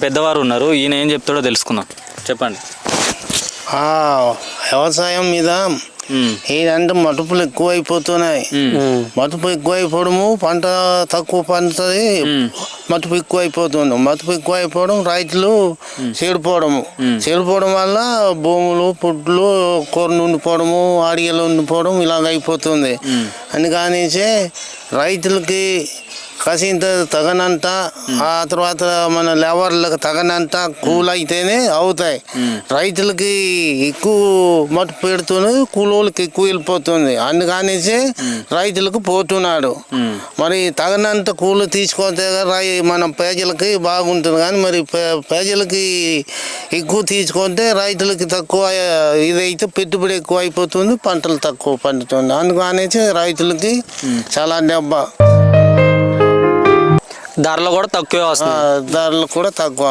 పెద్దవారు ఉన్నారు, ఈయన ఏం చెప్తాడో తెలుసుకుందాం. చెప్పండి. వ్యవసాయం మీద ఏంటంటే మటుపులు ఎక్కువైపోతున్నాయి. మటుపు ఎక్కువైపోవడము, పంట తక్కువ పండుతుంది, మటుపు ఎక్కువైపోతుంది. మటుపు ఎక్కువైపోవడం, రైతులు చెడిపోవడం వల్ల భూములు పుట్లు కొర్రలు ఉండిపోవడము, అడిగలు ఉండిపోవడం ఇలాగ అయిపోతుంది. అందుకనేసి రైతులకి కసింత తగనంత, ఆ తర్వాత మన లేబర్లకు తగనంత కూలైతేనే అవుతాయి. రైతులకి ఎక్కువ మట్టు పెడుతుంది, కూలోళ్ళకి ఎక్కువ వెళ్ళిపోతుంది. అందుకనేసి రైతులకు పోతున్నాడు. మరి తగనంత కూలు తీసుకోతే మన ప్రజలకి బాగుంటుంది. కానీ మరి ప్రజలకి ఎక్కువ తీసుకుంటే రైతులకి తక్కువ ఇదైతే పెట్టుబడి ఎక్కువ అయిపోతుంది, పంటలు తక్కువ పండుతుంది. అందుకనేసి రైతులకి చాలా దెబ్బ. ధరలు కూడా తక్కువే వస్తాయి. ధరలు కూడా తక్కువ.